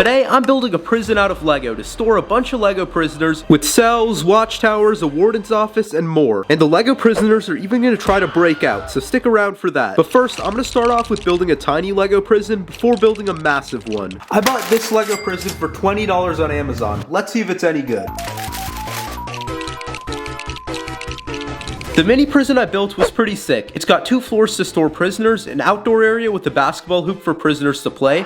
Today, I'm building a prison out of Lego to store a bunch of Lego prisoners with cells, watchtowers, a warden's office, and more. And the Lego prisoners are even going to try to break out, so stick around for that. But first, I'm going to start off with building a tiny Lego prison before building a massive one. I bought this Lego prison for $20 on Amazon. Let's see if it's any good. The mini prison I built was pretty sick. It's got 2 floors to store prisoners, an outdoor area with a basketball hoop for prisoners to play.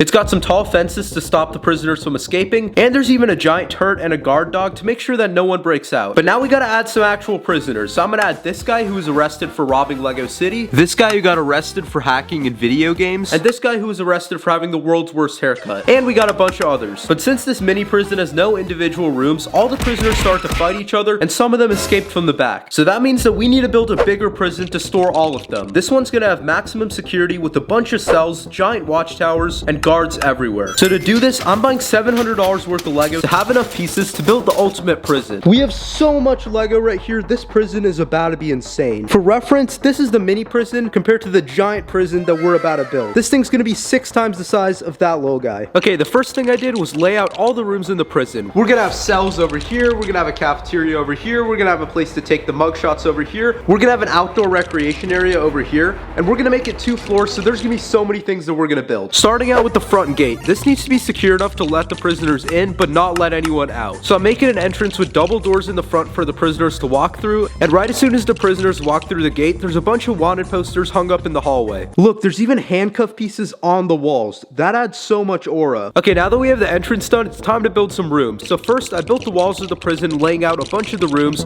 It's got some tall fences to stop the prisoners from escaping, and there's even a giant turret and a guard dog to make sure that no one breaks out. But now we gotta add some actual prisoners, so I'm gonna add this guy who was arrested for robbing Lego City, this guy who got arrested for hacking in video games, and this guy who was arrested for having the world's worst haircut. And we got a bunch of others. But since this mini prison has no individual rooms, all the prisoners start to fight each other, and some of them escaped from the back. So that means that we need to build a bigger prison to store all of them. This one's gonna have maximum security with a bunch of cells, giant watchtowers, and guards everywhere. So to do this, I'm buying $700 worth of Lego to have enough pieces to build the ultimate prison. We have so much Lego right here. This prison is about to be insane. For reference, this is the mini prison compared to the giant prison that we're about to build. This thing's gonna be 6 times the size of that little guy. Okay, the first thing I did was lay out all the rooms in the prison. We're gonna have cells over here. We're gonna have a cafeteria over here. We're gonna have a place to take the mugshots over here. We're gonna have an outdoor recreation area over here. And we're gonna make it 2 floors, so there's gonna be so many things that we're gonna build. Starting out with the front gate. This needs to be secure enough to let the prisoners in, but not let anyone out. So I'm making an entrance with double doors in the front for the prisoners to walk through. And right as soon as the prisoners walk through the gate, there's a bunch of wanted posters hung up in the hallway. Look, there's even handcuff pieces on the walls. That adds so much aura. Okay, now that we have the entrance done, it's time to build some rooms. So first, I built the walls of the prison, laying out a bunch of the rooms.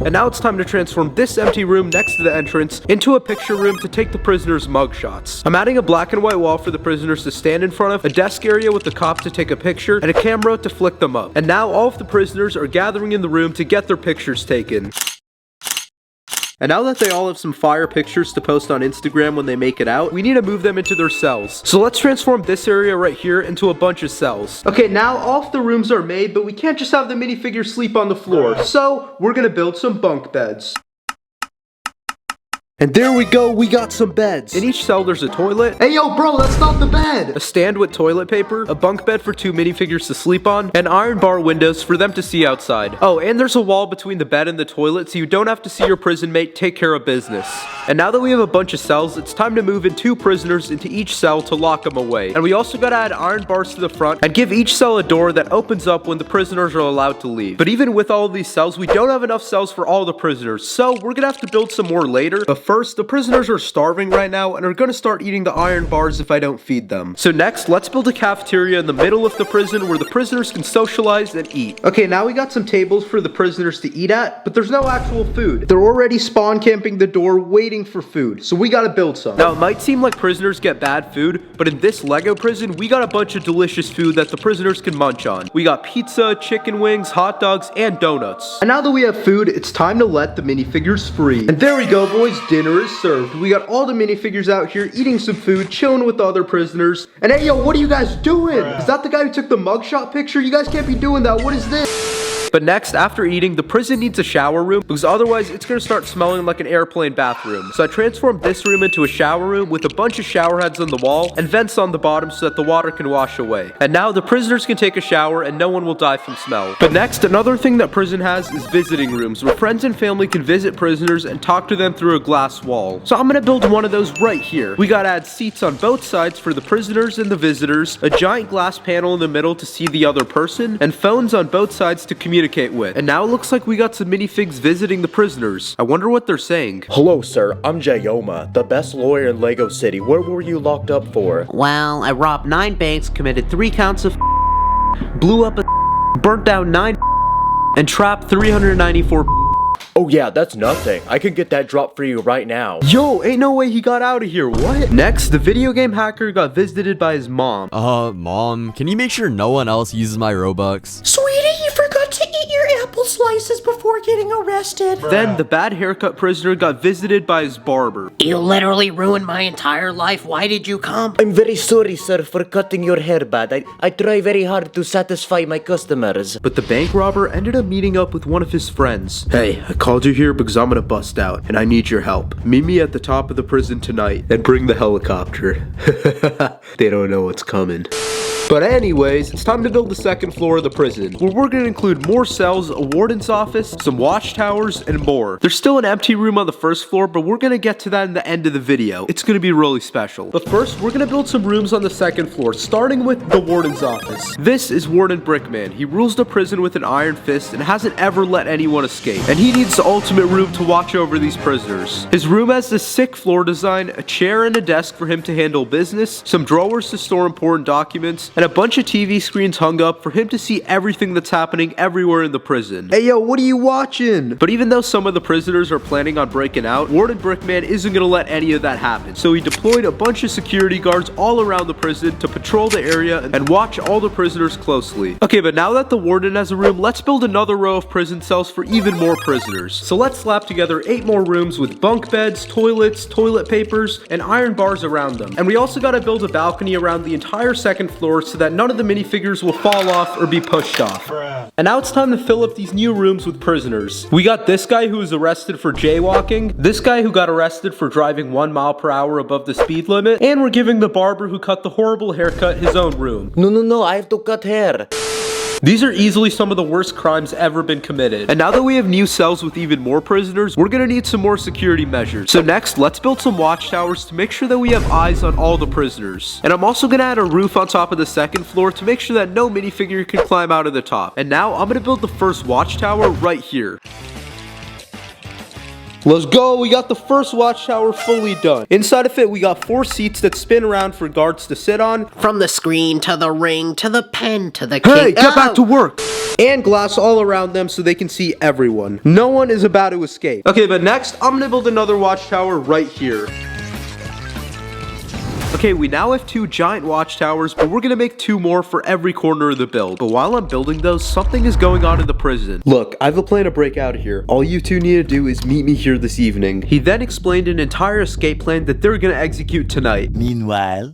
And now it's time to transform this empty room next to the entrance into a picture room to take the prisoners' mugshots. I'm adding a black and white wall for the prisoners to stand in front of, a desk area with the cop to take a picture, and a camera to flick them up. And now all of the prisoners are gathering in the room to get their pictures taken. And now that they all have some fire pictures to post on Instagram when they make it out, we need to move them into their cells. So let's transform this area right here into a bunch of cells. Okay, now all of the rooms are made, but we can't just have the minifigures sleep on the floor. So we're gonna build some bunk beds. And there we go, we got some beds. In each cell there's a toilet. Hey yo bro, that's not the bed! A stand with toilet paper, a bunk bed for 2 minifigures to sleep on, and iron bar windows for them to see outside. Oh, and there's a wall between the bed and the toilet so you don't have to see your prison mate take care of business. And now that we have a bunch of cells, it's time to move in 2 prisoners into each cell to lock them away. And we also gotta add iron bars to the front and give each cell a door that opens up when the prisoners are allowed to leave. But even with all of these cells, we don't have enough cells for all the prisoners, so we're gonna have to build some more later. But first, the prisoners are starving right now and are gonna start eating the iron bars if I don't feed them. So next, let's build a cafeteria in the middle of the prison where the prisoners can socialize and eat. Okay, now we got some tables for the prisoners to eat at, but there's no actual food. They're already spawn camping the door waiting for food, so we gotta build some. Now, it might seem like prisoners get bad food, but in this Lego prison, we got a bunch of delicious food that the prisoners can munch on. We got pizza, chicken wings, hot dogs, and donuts. And now that we have food, it's time to let the minifigures free. And there we go, boys, dinner is served. We got all the minifigures out here eating some food, chilling with the other prisoners. And hey, yo, what are you guys doing? Is that the guy who took the mugshot picture? You guys can't be doing that. What is this? But next, after eating, the prison needs a shower room because otherwise it's gonna start smelling like an airplane bathroom. So I transformed this room into a shower room with a bunch of shower heads on the wall and vents on the bottom so that the water can wash away. And now the prisoners can take a shower and no one will die from smell. But next, another thing that prison has is visiting rooms where friends and family can visit prisoners and talk to them through a glass wall. So I'm gonna build one of those right here. We gotta add seats on both sides for the prisoners and the visitors, a giant glass panel in the middle to see the other person, and phones on both sides to communicate with. And now it looks like we got some minifigs visiting the prisoners. I wonder what they're saying. Hello, sir. I'm Jayoma, the best lawyer in Lego City. What were you locked up for? Well, I robbed 9 banks, committed 3 counts of blew up a burnt down 9 and trapped 394 Oh yeah, that's nothing. I can get that dropped for you right now. Yo, ain't no way he got out of here. What? Next, the video game hacker got visited by his mom. Mom, can you make sure no one else uses my Robux? Sweetie, you forgot to eat your apple slices before getting arrested. Then the bad haircut prisoner got visited by his barber. You literally ruined my entire life. Why did you come? I'm very sorry, sir, for cutting your hair bad. I try very hard to satisfy my customers. But the bank robber ended up meeting up with one of his friends. Hey, I called you here because I'm gonna bust out, and I need your help. Meet me at the top of the prison tonight, and bring the helicopter. They don't know what's coming. But anyways, it's time to build the second floor of the prison, where we're going to include more cells, a warden's office, some watchtowers, and more. There's still an empty room on the first floor, but we're going to get to that in the end of the video. It's going to be really special. But first, we're going to build some rooms on the second floor, starting with the warden's office. This is Warden Brickman. He rules the prison with an iron fist and hasn't ever let anyone escape. And he needs the ultimate room to watch over these prisoners. His room has this sick floor design, a chair and a desk for him to handle business, some drawers to store important documents, and a bunch of TV screens hung up for him to see everything that's happening everywhere in the prison. Hey yo, what are you watching? But even though some of the prisoners are planning on breaking out, Warden Brickman isn't gonna let any of that happen. So he deployed a bunch of security guards all around the prison to patrol the area and watch all the prisoners closely. Okay, but now that the warden has a room, let's build another row of prison cells for even more prisoners. So let's slap together 8 more rooms with bunk beds, toilets, toilet papers, and iron bars around them. And we also gotta build a balcony around the entire second floor so that none of the minifigures will fall off or be pushed off. And now it's time to fill up these new rooms with prisoners. We got this guy who was arrested for jaywalking, this guy who got arrested for driving 1 mile per hour above the speed limit, and we're giving the barber who cut the horrible haircut his own room. No, I have to cut hair. These are easily some of the worst crimes ever been committed. And now that we have new cells with even more prisoners, we're gonna need some more security measures. So next, let's build some watchtowers to make sure that we have eyes on all the prisoners. And I'm also gonna add a roof on top of the second floor to make sure that no minifigure can climb out of the top. And now I'm gonna build the first watchtower right here. Let's go, we got the first watchtower fully done. Inside of it, we got 4 seats that spin around for guards to sit on. From the screen to the ring to the pen to the king. Hey, get back to work! And glass all around them so they can see everyone. No one is about to escape. Okay, but next, I'm gonna build another watchtower right here. Okay, we now have 2 giant watchtowers, but we're gonna make 2 more for every corner of the build. But while I'm building those, something is going on in the prison. Look, I have a plan to break out of here. All you 2 need to do is meet me here this evening. He then explained an entire escape plan that they're gonna execute tonight. Meanwhile...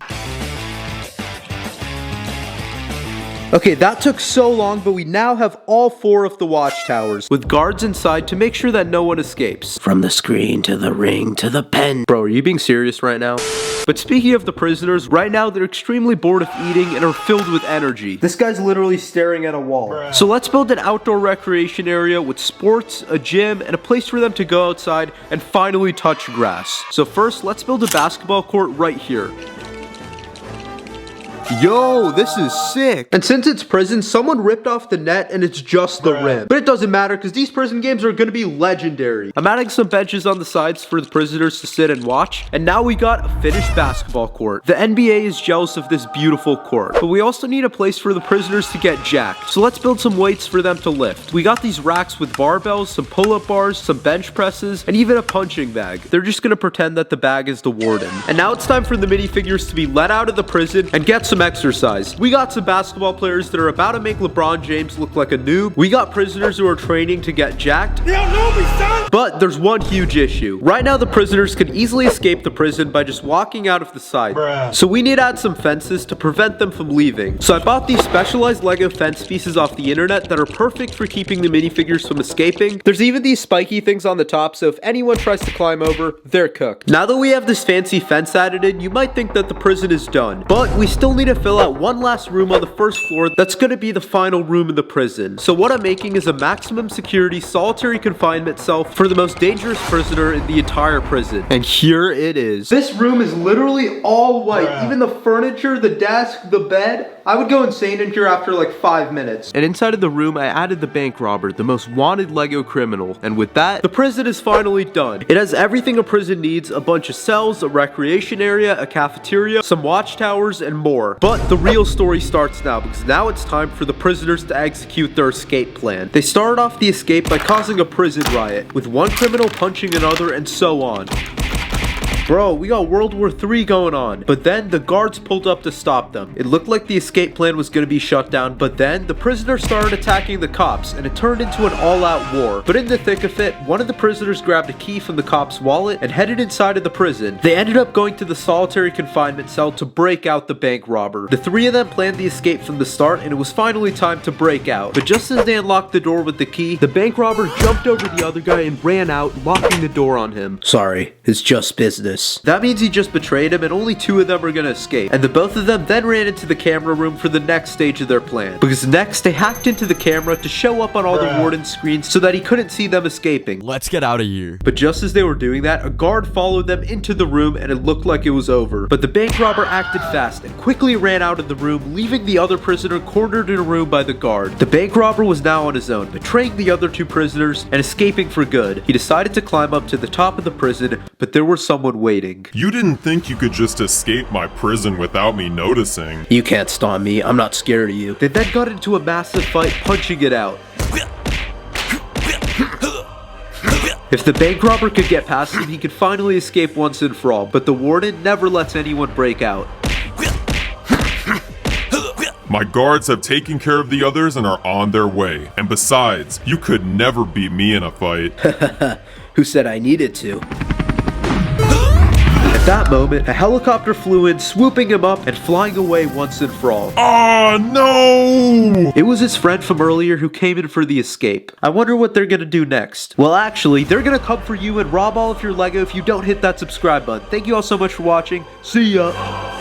Okay, that took so long, but we now have all 4 of the watchtowers, with guards inside to make sure that no one escapes. From the screen to the ring to the pen. Bro, are you being serious right now? But speaking of the prisoners, right now they're extremely bored of eating and are filled with energy. This guy's literally staring at a wall. So let's build an outdoor recreation area with sports, a gym, and a place for them to go outside and finally touch grass. So first, let's build a basketball court right here. Yo, this is sick. And since it's prison, someone ripped off the net and it's just the rim. But it doesn't matter because these prison games are going to be legendary. I'm adding some benches on the sides for the prisoners to sit and watch. And now we got a finished basketball court. The NBA is jealous of this beautiful court. But we also need a place for the prisoners to get jacked. So let's build some weights for them to lift. We got these racks with barbells, some pull-up bars, some bench presses, and even a punching bag. They're just going to pretend that the bag is the warden. And now it's time for the minifigures to be let out of the prison and get some exercise. We got some basketball players that are about to make LeBron James look like a noob. We got prisoners who are training to get jacked. They don't know me, son! But there's one huge issue. Right now, the prisoners could easily escape the prison by just walking out of the side. So we need to add some fences to prevent them from leaving. So I bought these specialized LEGO fence pieces off the internet that are perfect for keeping the minifigures from escaping. There's even these spiky things on the top, so if anyone tries to climb over, they're cooked. Now that we have this fancy fence added in, you might think that the prison is done. But we still need to fill out one last room on the first floor that's going to be the final room in the prison. So what I'm making is a maximum security solitary confinement cell for the most dangerous prisoner in the entire prison. And here it is. This room is literally all white. Even the furniture, the desk, the bed. I would go insane in here after like 5 minutes. And inside of the room, I added the bank robber, the most wanted LEGO criminal. And with that, the prison is finally done. It has everything a prison needs: a bunch of cells, a recreation area, a cafeteria, some watchtowers, and more. But the real story starts now, because now it's time for the prisoners to execute their escape plan. They started off the escape by causing a prison riot, with one criminal punching another and so on. Bro, we got World War III going on. But then the guards pulled up to stop them. It looked like the escape plan was going to be shut down, but then the prisoners started attacking the cops and it turned into an all-out war. But in the thick of it, one of the prisoners grabbed a key from the cop's wallet and headed inside of the prison. They ended up going to the solitary confinement cell to break out the bank robber. The three of them planned the escape from the start and it was finally time to break out. But just as they unlocked the door with the key, the bank robber jumped over the other guy and ran out, locking the door on him. Sorry, it's just business. That means he just betrayed him and only two of them are gonna escape. And the both of them then ran into the camera room for the next stage of their plan. Because next, they hacked into the camera to show up on all the warden's screens so that he couldn't see them escaping. Let's get out of here. But just as they were doing that, a guard followed them into the room and it looked like it was over. But the bank robber acted fast and quickly ran out of the room, leaving the other prisoner cornered in a room by the guard. The bank robber was now on his own, betraying the other two prisoners and escaping for good. He decided to climb up to the top of the prison, but there was someone waiting. You didn't think you could just escape my prison without me noticing. You can't stop me, I'm not scared of you. They then got into a massive fight, punching it out. If the bank robber could get past him, he could finally escape once and for all, but the warden never lets anyone break out. My guards have taken care of the others and are on their way. And besides, you could never beat me in a fight. Who said I needed to? At that moment, a helicopter flew in, swooping him up and flying away once and for all. Oh no! It was his friend from earlier who came in for the escape. I wonder what they're gonna do next. Well, actually, they're gonna come for you and rob all of your Lego if you don't hit that subscribe button. Thank you all so much for watching. See ya!